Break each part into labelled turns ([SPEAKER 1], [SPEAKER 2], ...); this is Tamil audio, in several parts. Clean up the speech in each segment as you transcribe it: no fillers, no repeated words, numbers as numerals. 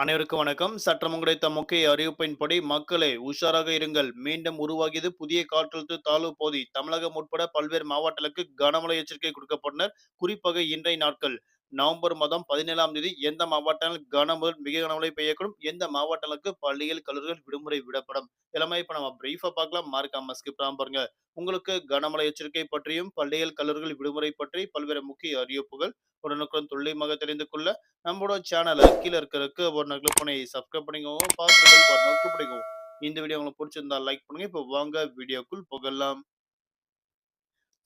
[SPEAKER 1] அனைவருக்கும் வணக்கம். சற்றம் கிடைத்த முக்கிய அறிவிப்பின்படி, மக்களே உஷாராக இருங்கள். மீண்டும் உருவாகியது புதிய காற்றழுத்த தாழ்வு பகுதி. தமிழகம் உட்பட பல்வேறு மாவட்டங்களுக்கு கனமழை எச்சரிக்கை கொடுக்கப்பட்டனர். குறிப்பாக இன்றைய நாட்கள் நவம்பர் மாதம் 17ஆம் தேதி எந்த மாவட்டங்கள் கன முதல் மிக கனமழை பெய்யக்கூடும், எந்த மாவட்டங்களுக்கு பள்ளிகள், கல்லூரிகள் விடுமுறை விடப்படும். எல்லாமே இப்ப நம்ம பிரீஃபா பார்க்கலாம். மறக்காம ஸ்கிப் பண்ணாம பாருங்க. உங்களுக்கு கனமழை எச்சரிக்கை பற்றியும், பள்ளிகள், கல்லூரிகள் விடுமுறை பற்றி பல்வேறு முக்கிய அறிவிப்புகள் உடனுக்குடன் துல்லியமாக தெரிந்து கொள்ள நம்மளோட சேனலை கீழ இருக்க ரெக்க பட்டனை கிளிக் பண்ணி சப்ஸ்கிரைப் பண்ணிக்கோங்க. பக்கத்துல பெல் பட்டனை கிளிக் பண்ணிக்கோங்க. இந்த வீடியோ உங்களுக்கு பிடிச்சிருந்தா லைக் பண்ணுங்க. இப்போ வாங்க வீடியோக்குள் புகழலாம்.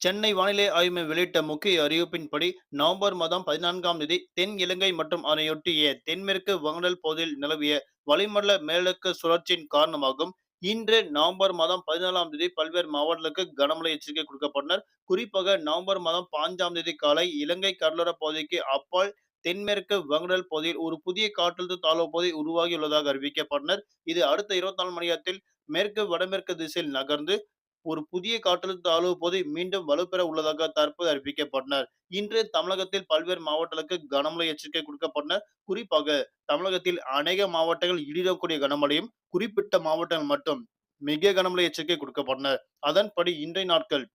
[SPEAKER 1] சென்னை வானிலை ஆய்வு மையம் வெளியிட்ட முக்கிய அறிவிப்பின்படி, நவம்பர் மாதம் 14ஆம் தேதி தென் இலங்கை மற்றும் அதனையொட்டிய தென்மேற்கு வங்கடல் பகுதியில் நிலவிய வளிமண்டல மேலடுக்கு சுழற்சியின் காரணமாகவும், இன்று நவம்பர் மாதம் 14ஆம் தேதி பல்வேறு மாவட்டங்களுக்கு கனமழை எச்சரிக்கை கொடுக்கப்பட்டனர். குறிப்பாக நவம்பர் மாதம் 5ஆம் தேதி காலை இலங்கை கடலோர பகுதிக்கு அப்பால் தென்மேற்கு வங்கடல் பகுதியில் ஒரு புதிய காற்றழுத்த தாழ்வு பகுதி உருவாகியுள்ளதாக அறிவிக்கப்பட்டனர். இது அடுத்த 24 மணி நேரத்தில் மேற்கு வடமேற்கு திசையில் நகர்ந்து ஒரு புதிய காற்றழுத்த தாழ்வு பகுதி மீண்டும் வலுப்பெற உள்ளதாக தற்போது அறிவிக்கப்பட்டனர். இன்று தமிழகத்தில் பல்வேறு மாவட்டங்களுக்கு கனமழை எச்சரிக்கை கொடுக்கப்பட்டன. குறிப்பாக தமிழகத்தில் அநேக மாவட்டங்கள் இடியுடன் கனமழையும், குறிப்பிட்ட மாவட்டங்கள் மட்டும் மிக கனமழை எச்சரிக்கை கொடுக்கப்பட்டன. அதன்படி இன்றைய நாட்கள்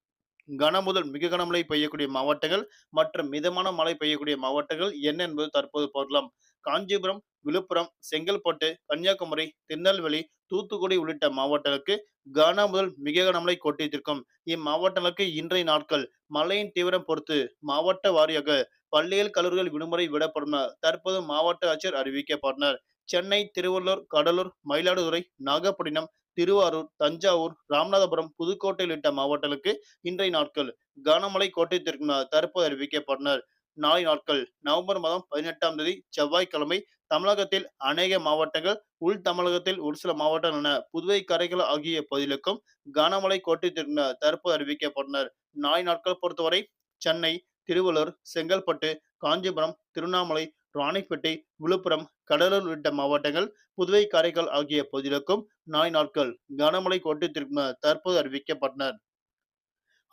[SPEAKER 1] கன முதல் மிக கனமழை பெய்யக்கூடிய மாவட்டங்கள் மற்றும் மிதமான மழை பெய்யக்கூடிய மாவட்டங்கள் என்ன என்பது தற்போது பார்க்கலாம். காஞ்சிபுரம், விழுப்புரம், செங்கல்பட்டு, கன்னியாகுமரி, திருநெல்வேலி, தூத்துக்குடி உள்ளிட்ட மாவட்டங்களுக்கு கன முதல் மிக கனமழை கொட்டியிருக்கும். இம்மாவட்டங்களுக்கு இன்றைய நாட்கள் மழையின் தீவிரம் பொறுத்து மாவட்ட வாரியாக பள்ளிகள், கல்லூரிகள் விடுமுறை விடப்படும் என தற்போது மாவட்ட ஆட்சியர் அறிவிக்கப்பட்டனர். சென்னை, திருவள்ளூர், கடலூர், மயிலாடுதுறை, நாகப்பட்டினம், திருவாரூர், தஞ்சாவூர், ராமநாதபுரம், புதுக்கோட்டை உள்ளிட்ட மாவட்டங்களுக்கு இன்றைய நாட்கள் கனமழை கோட்டத்திற்கு தற்போது அறிவிக்கப்பட்டனர். நாளை நாட்கள் நவம்பர் மாதம் 18ஆம் தேதி செவ்வாய்க்கிழமை தமிழகத்தில் அநேக மாவட்டங்கள், உள் தமிழகத்தில் ஒரு சில மாவட்டங்கள் என புதுவை, காரைக்கால் ஆகிய பகுதிகளுக்கும் கனமழை கோட்டத்திற்கு தற்போது அறிவிக்கப்பட்டனர். நாளை நாட்கள் பொறுத்தவரை சென்னை, திருவள்ளூர், செங்கல்பட்டு, காஞ்சிபுரம், திருவண்ணாமலை, ராணிப்பேட்டை, விழுப்புரம், கடலூர் உள்ளிட்ட மாவட்டங்கள், புதுவை, காரைக்கால் ஆகிய பகுதிகளுக்கும் நாளை நாட்கள் கனமழை கோட்டத்திற்கு தற்போது அறிவிக்கப்பட்டனர்.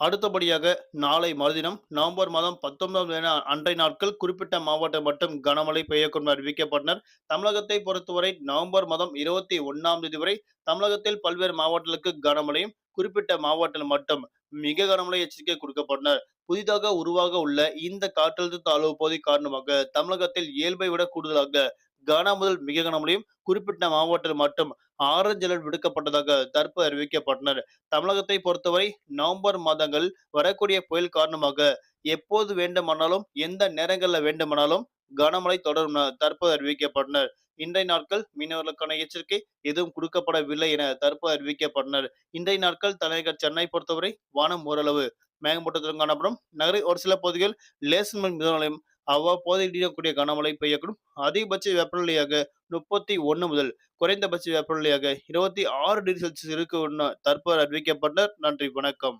[SPEAKER 1] அடுத்தபடியாக நாளை மறுதினம் நவம்பர் மாதம் 19ஆம் தேதி அன்றைய நாட்கள் குறிப்பிட்ட மாவட்டம் மட்டும் கனமழை பெய்யக்கூடும் அறிவிக்கப்பட்டனர். தமிழகத்தை பொறுத்தவரை நவம்பர் மாதம் 21ஆம் தேதி வரை தமிழகத்தில் பல்வேறு மாவட்டங்களுக்கு கனமழையும், குறிப்பிட்ட மாவட்டங்கள் மட்டும் மிக கனமழை எச்சரிக்கை கொடுக்கப்பட்டனர். புதிதாக உருவாக உள்ள இந்த காற்றழுத்த தாழ்வு பகுதி காரணமாக தமிழகத்தில் இயல்பை விட கூடுதலாக கன முதல் மிக கனமழையும், குறிப்பிட்ட மாவட்டத்தில் மட்டும் ஆரஞ்ச் அலர்ட் விடுக்கப்பட்டதாக தற்போது அறிவிக்கப்பட்டனர். தமிழகத்தை பொறுத்தவரை நவம்பர் மாதங்கள் வரக்கூடிய புயல் காரணமாக எப்போது வேண்டுமானாலும், எந்த நேரங்களில் வேண்டுமானாலும் கனமழை தொடரும் என தற்போது அறிவிக்கப்பட்டனர். இன்றைய நாட்கள் மீனவர்களுக்கான எச்சரிக்கை எதுவும் கொடுக்கப்படவில்லை என தற்போது அறிவிக்கப்பட்டனர். இன்றைய நாட்கள் தலைநகர் சென்னை பொறுத்தவரை வானம் ஓரளவு மேகமூட்டத்துடன் காணப்படும். நகரின் ஒரு சில பகுதிகள் லேசான முதல் மிதமானமழையும், அவ்வப்போது இடியக்கூடிய கனமழை பெய்யக்கூடும். அதிகபட்ச வெப்பநிலையாக 31 முதல் குறைந்தபட்ச வெப்பநிலையாக 26 டிகிரி செல்சியஸ் இருக்கும் என தற்போது அறிவிக்கப்பட்டனர். நன்றி, வணக்கம்.